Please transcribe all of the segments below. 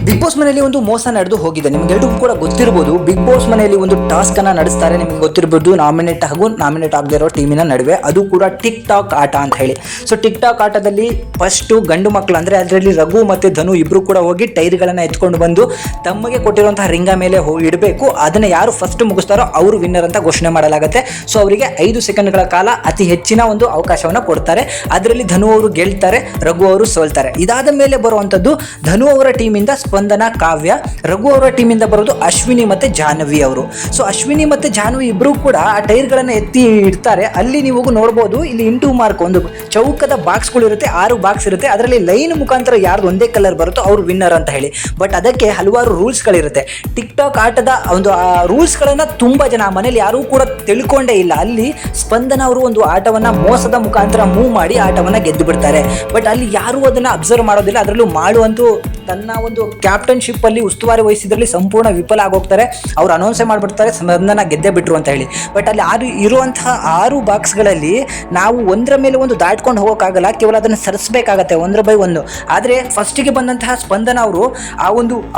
Big boss ಮನೆಯಲ್ಲಿ ಒಂದು ಮೋಸ ನಡೆದು ಹೋಗಿದೆ. ನಿಮ್ಗೆಲ್ರಿಗೂ ಕೂಡ ಗೊತ್ತಿರಬಹುದು. ಬಿಗ್ ಬಾಸ್ ಮನೆಯಲ್ಲಿ ಒಂದು ಟಾಸ್ಕ್ ಅನ್ನ ನಡೆಸ್ತಾರೆ. ನಿಮ್ಗೆ ಗೊತ್ತಿರಬಹುದು, ನಾಮಿನೇಟ್ ಹಾಗೂ ನಾಮಿನೇಟ್ ಆಗದೇ ಇರೋ ಟೀಮಿನ ನಡುವೆ, ಅದು ಕೂಡ ಟಿಕ್ ಟಾಕ್ ಆಟ ಅಂತ ಹೇಳಿ. ಸೊ ಟಿಕ್ ಟಾಕ್ ಆಟದಲ್ಲಿ ಫಸ್ಟ್ ಗಂಡು ಮಕ್ಕಳು ಅಂದ್ರೆ ಅದರಲ್ಲಿ ರಘು ಮತ್ತೆ ಧನು ಇಬ್ರು ಕೂಡ ಹೋಗಿ ಟೈರ್ಗಳನ್ನ ಎತ್ಕೊಂಡು ಬಂದು ತಮಗೆ ಕೊಟ್ಟಿರುವಂತಹ ರಿಂಗ ಮೇಲೆ ಇಡಬೇಕು. ಅದನ್ನ ಯಾರು ಫಸ್ಟ್ ಮುಗಿಸ್ತಾರೋ ಅವರು ವಿನ್ನರ್ ಅಂತ ಘೋಷಣೆ ಮಾಡಲಾಗುತ್ತೆ. ಸೊ ಅವರಿಗೆ 5 ಸೆಕೆಂಡ್ಗಳ ಕಾಲ ಅತಿ ಹೆಚ್ಚಿನ ಒಂದು ಅವಕಾಶವನ್ನ ಕೊಡ್ತಾರೆ. ಅದರಲ್ಲಿ ಧನು ಅವರು ಗೆಲ್ತಾರೆ, ರಘು ಅವರು ಸೋಲ್ತಾರೆ. ಇದಾದ ಮೇಲೆ ಬರುವಂತದ್ದು ಧನು ಅವರ ಟೀಮಿಂದ ಸ್ಪಂದನ, ಕಾವ್ಯ. ರಘು ಅವರ ಟೀಮಿಂದ ಬರೋದು ಅಶ್ವಿನಿ ಮತ್ತೆ ಜಾಹ್ನವಿ ಅವರು. ಸೊ ಅಶ್ವಿನಿ ಮತ್ತೆ ಜಾಹ್ನವಿ ಇಬ್ರು ಕೂಡ ಆ ಟೈರ್ಗಳನ್ನ ಎತ್ತಿ ಇಡ್ತಾರೆ. ಅಲ್ಲಿ ನೀವು ನೋಡ್ಬೋದು, ಇಲ್ಲಿ ಇಂಟು ಮಾರ್ಕ್ ಒಂದು ಚೌಕದ ಬಾಕ್ಸ್ಗಳು ಇರುತ್ತೆ, 6 ಬಾಕ್ಸ್ ಇರುತ್ತೆ. ಅದರಲ್ಲಿ ಲೈನ್ ಮುಖಾಂತರ ಯಾರ್ದು ಒಂದೇ ಕಲರ್ ಬರುತ್ತೋ ಅವ್ರು ವಿನ್ನರ್ ಅಂತ ಹೇಳಿ. ಬಟ್ ಅದಕ್ಕೆ ಹಲವಾರು ರೂಲ್ಸ್ಗಳಿರುತ್ತೆ. ಟಿಕ್ ಟಾಕ್ ಆಟದ ಒಂದು ರೂಲ್ಸ್ಗಳನ್ನ ತುಂಬಾ ಜನ ಮನೇಲಿ ಯಾರೂ ಕೂಡ ತಿಳ್ಕೊಂಡೇ ಇಲ್ಲ. ಅಲ್ಲಿ ಸ್ಪಂದನ ಅವರು ಒಂದು ಆಟವನ್ನ ಮೋಸದ ಮುಖಾಂತರ ಮೂವ್ ಮಾಡಿ ಆಟವನ್ನ ಗೆದ್ದು ಬಿಡ್ತಾರೆ. ಬಟ್ ಅಲ್ಲಿ ಯಾರು ಅದನ್ನ ಅಬ್ಸರ್ವ್ ಮಾಡೋದಿಲ್ಲ. ಅದರಲ್ಲೂ ಮಾಡುವಂತೂ ತನ್ನ ಒಂದು ಕ್ಯಾಪ್ಟನ್ಶಿಪ್ ಅಲ್ಲಿ ಉಸ್ತುವಾರಿ ವಹಿಸಿದ್ರಲ್ಲಿ ಸಂಪೂರ್ಣ ವಿಫಲ ಆಗೋಗ್ತಾರೆ. ಅವ್ರು ಅನೌನ್ಸೇ ಮಾಡಿಬಿಡ್ತಾರೆ ಸ್ಪಂದನ ಗೆದ್ದೇ ಬಿಟ್ರು ಅಂತ ಹೇಳಿ. ಬಟ್ ಅಲ್ಲಿ ಇರುವಂತಹ 6 ಬಾಕ್ಸ್ಗಳಲ್ಲಿ ನಾವು ಒಂದರ ಮೇಲೆ ಒಂದು ದಾಟ್ಕೊಂಡು ಹೋಗೋಕ್ಕಾಗಲ್ಲ, ಕೇವಲ ಅದನ್ನು ಸರಿಸಬೇಕಾಗತ್ತೆ 1 by 1. ಆದರೆ ಫಸ್ಟಿಗೆ ಬಂದಂತಹ ಸ್ಪಂದನ ಅವರು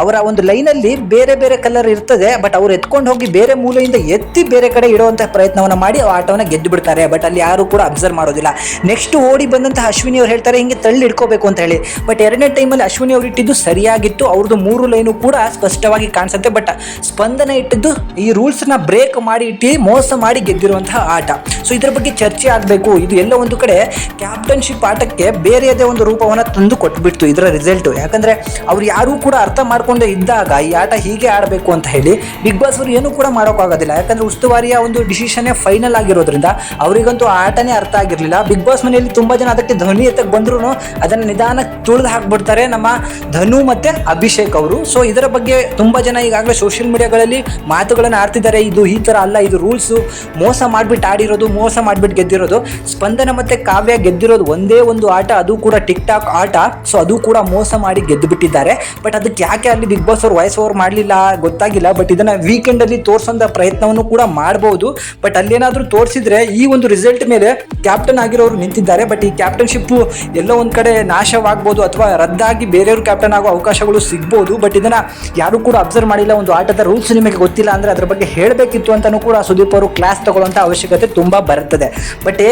ಅವರ ಒಂದು ಲೈನಲ್ಲಿ ಬೇರೆ ಬೇರೆ ಕಲರ್ ಇರ್ತದೆ. ಬಟ್ ಅವ್ರು ಎತ್ಕೊಂಡು ಹೋಗಿ ಬೇರೆ ಮೂಲೆಯಿಂದ ಎತ್ತಿ ಬೇರೆ ಕಡೆ ಇಡುವಂತಹ ಪ್ರಯತ್ನವನ್ನು ಮಾಡಿ ಆ ಆಟವನ್ನು ಗೆದ್ದು ಬಿಡ್ತಾರೆ. ಬಟ್ ಅಲ್ಲಿ ಯಾರು ಕೂಡ ಅಬ್ಸರ್ವ್ ಮಾಡೋದಿಲ್ಲ. ನೆಕ್ಸ್ಟ್ ಓಡಿ ಬಂದಂತಹ ಅಶ್ವಿನಿ ಅವ್ರು ಹೇಳ್ತಾರೆ ಹಿಂಗೆ ತಳ್ಳಿ ಇಟ್ಕೋಬೇಕು ಅಂತ ಹೇಳಿ. ಬಟ್ 2ನೇ ಟೈಮಲ್ಲಿ ಅಶ್ವಿನಿ ಅವರು ಇಟ್ಟಿದ್ದು ಸರಿಯಾಗಿತ್ತು. ಅವ್ರದ್ದು 3 ಲೈನು ಕೂಡ ಸ್ಪಷ್ಟವಾಗಿ ಕಾಣಿಸುತ್ತೆ. ಬಟ್ ಸ್ಪಂದನ ಇಟ್ಟಿದ್ದು ಈ ರೂಲ್ಸ್ ನ ಬ್ರೇಕ್ ಮಾಡಿ ಇಟ್ಟು ಮೋಸ ಮಾಡಿ ಗೆದ್ದಿರುವಂತಹ ಆಟ. ಸೊ ಇದರ ಬಗ್ಗೆ ಚರ್ಚೆ ಆಗಬೇಕು. ಇದು ಎಲ್ಲ ಒಂದು ಕಡೆ ಕ್ಯಾಪ್ಟನ್ಶಿಪ್ ಆಟಕ್ಕೆ ಬೇರೆಯದೇ ಒಂದು ರೂಪವನ್ನು ತಂದು ಕೊಟ್ಬಿಡ್ತು ಇದರ ರಿಸಲ್ಟ್. ಯಾಕಂದ್ರೆ ಅವ್ರು ಯಾರೂ ಕೂಡ ಅರ್ಥ ಮಾಡ್ಕೊಂಡೇ ಇದ್ದಾಗ ಈ ಆಟ ಹೀಗೆ ಆಡಬೇಕು ಅಂತ ಹೇಳಿ ಬಿಗ್ ಬಾಸ್ ಅವರು ಏನೂ ಕೂಡ ಮಾಡೋಕ್ಕಾಗೋದಿಲ್ಲ. ಯಾಕಂದ್ರೆ ಉಸ್ತುವಾರಿಯ ಒಂದು ಡಿಸಿಷನ್ ಫೈನಲ್ ಆಗಿರೋದ್ರಿಂದ ಅವರಿಗಂತೂ ಆ ಆಟನೇ ಅರ್ಥ ಆಗಿರಲಿಲ್ಲ. ಬಿಗ್ ಬಾಸ್ ಮನೆಯಲ್ಲಿ ತುಂಬಾ ಜನ ಅದಕ್ಕೆ ಧ್ವನಿ ಎತ್ತಕ್ಕೆ ಬಂದ್ರು ಅದನ್ನ ನಿಧಾನ ತುಳಿದು ಹಾಕ್ಬಿಡ್ತಾರೆ ನಮ್ಮ ಧನು ಮತ್ತೆ ಅಭಿಷೇಕ್ ಅವರು. ಸೊ ಇದರ ಬಗ್ಗೆ ತುಂಬಾ ಜನ ಈಗಾಗಲೇ ಸೋಷಿಯಲ್ ಮೀಡಿಯಾಗಳಲ್ಲಿ ಮಾತುಗಳನ್ನು ಆಡ್ತಿದ್ದಾರೆ. ಇದು ಈ ತರ ಅಲ್ಲ, ಇದು ರೂಲ್ಸ್, ಮೋಸ ಮಾಡ್ಬಿಟ್ಟು ಆಡಿರೋದು, ಮೋಸ ಮಾಡ್ಬಿಟ್ಟು ಗೆದ್ದಿರೋದು. ಸ್ಪಂದನ ಮತ್ತೆ ಕಾವ್ಯ ಗೆದ್ದಿರೋದು ಒಂದೇ ಒಂದು ಆಟ, ಅದು ಕೂಡ ಟಿಕ್ ಟಾಕ್ ಆಟ. ಸೊ ಅದು ಕೂಡ ಮೋಸ ಮಾಡಿ ಗೆದ್ದು ಬಿಟ್ಟಿದ್ದಾರೆ. ಬಟ್ ಅದಕ್ಕೆ ಯಾಕೆ ಅಲ್ಲಿ ಬಿಗ್ ಬಾಸ್ ಅವರು ವಾಯ್ಸ್ ಓವರ್ ಮಾಡಲಿಲ್ಲ ಗೊತ್ತಾಗಿಲ್ಲ. ಬಟ್ ಇದನ್ನ ವೀಕೆಂಡ್ ಅಲ್ಲಿ ತೋರಿಸೋ ಪ್ರಯತ್ನವನ್ನು ಕೂಡ ಮಾಡಬಹುದು. ಬಟ್ ಅಲ್ಲೇನಾದ್ರೂ ತೋರಿಸಿದ್ರೆ ಈ ಒಂದು ರಿಸಲ್ಟ್ ಮೇಲೆ ಕ್ಯಾಪ್ಟನ್ ಆಗಿರೋರು ನಿಂತಿದ್ದಾರೆ. ಬಟ್ ಈ ಕ್ಯಾಪ್ಟನ್ಶಿಪ್ ಎಲ್ಲೋ ಒಂದ್ ಕಡೆ ನಾಶವಾಗಬಹುದು ಅಥವಾ ರದ್ದಾಗಿ ಬೇರೆಯವರು ಕ್ಯಾಪ್ಟನ್ ಆಗೋ ಅವಕಾಶಗಳು ಸಿಗ್ಬೋದು. ಬಟ್ ಇದನ್ನ ಯಾರು ಕೂಡ ಅಬ್ಸರ್ವ್ ಮಾಡಿಲ್ಲ. ಒಂದು ಆಟದ ರೂಲ್ಸ್ ನಿಮಗೆ ಗೊತ್ತಿಲ್ಲ ಅಂದ್ರೆ ಅದ್ರ ಬಗ್ಗೆ ಹೇಳಬೇಕಿತ್ತು ಅಂತಾನೂ ಕೂಡ ಸುದೀಪ್ ಅವರು ಕ್ಲಾಸ್ ತಗೊಳ್ಳುವಂತ ಅವಶ್ಯಕತೆ ತುಂಬಾ ಬರ್ತದೆ. ಬಟ್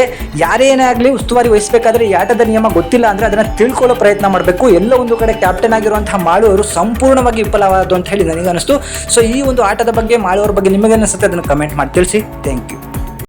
ಯಾರೇ ಏನೇ ಆಗಲಿ ಉಸ್ತುವಾರಿ ವಹಿಸಬೇಕಾದ್ರೆ ಈ ಆಟದ ನಿಯಮ ಗೊತ್ತಿಲ್ಲ ಅಂದ್ರೆ ಅದನ್ನ ತಿಳ್ಕೊಳ್ಳೋ ಪ್ರಯತ್ನ ಮಾಡಬೇಕು. ಎಲ್ಲ ಒಂದು ಕಡೆ ಕ್ಯಾಪ್ಟನ್ ಆಗಿರುವಂತಹ ಮಾಳುವರು ಸಂಪೂರ್ಣವಾಗಿ ವಿಫಲವಾದ ಅಂತ ಹೇಳಿ ನನಗೆ ಅನಿಸ್ತು. ಸೊ ಈ ಒಂದು ಆಟದ ಬಗ್ಗೆ, ಮಾಳುವರ ಬಗ್ಗೆ ನಿಮಗೆ ಅನಿಸುತ್ತೆ ಅದನ್ನು ಕಮೆಂಟ್ ಮಾಡಿ ತಿಳಿಸಿ. Thank you.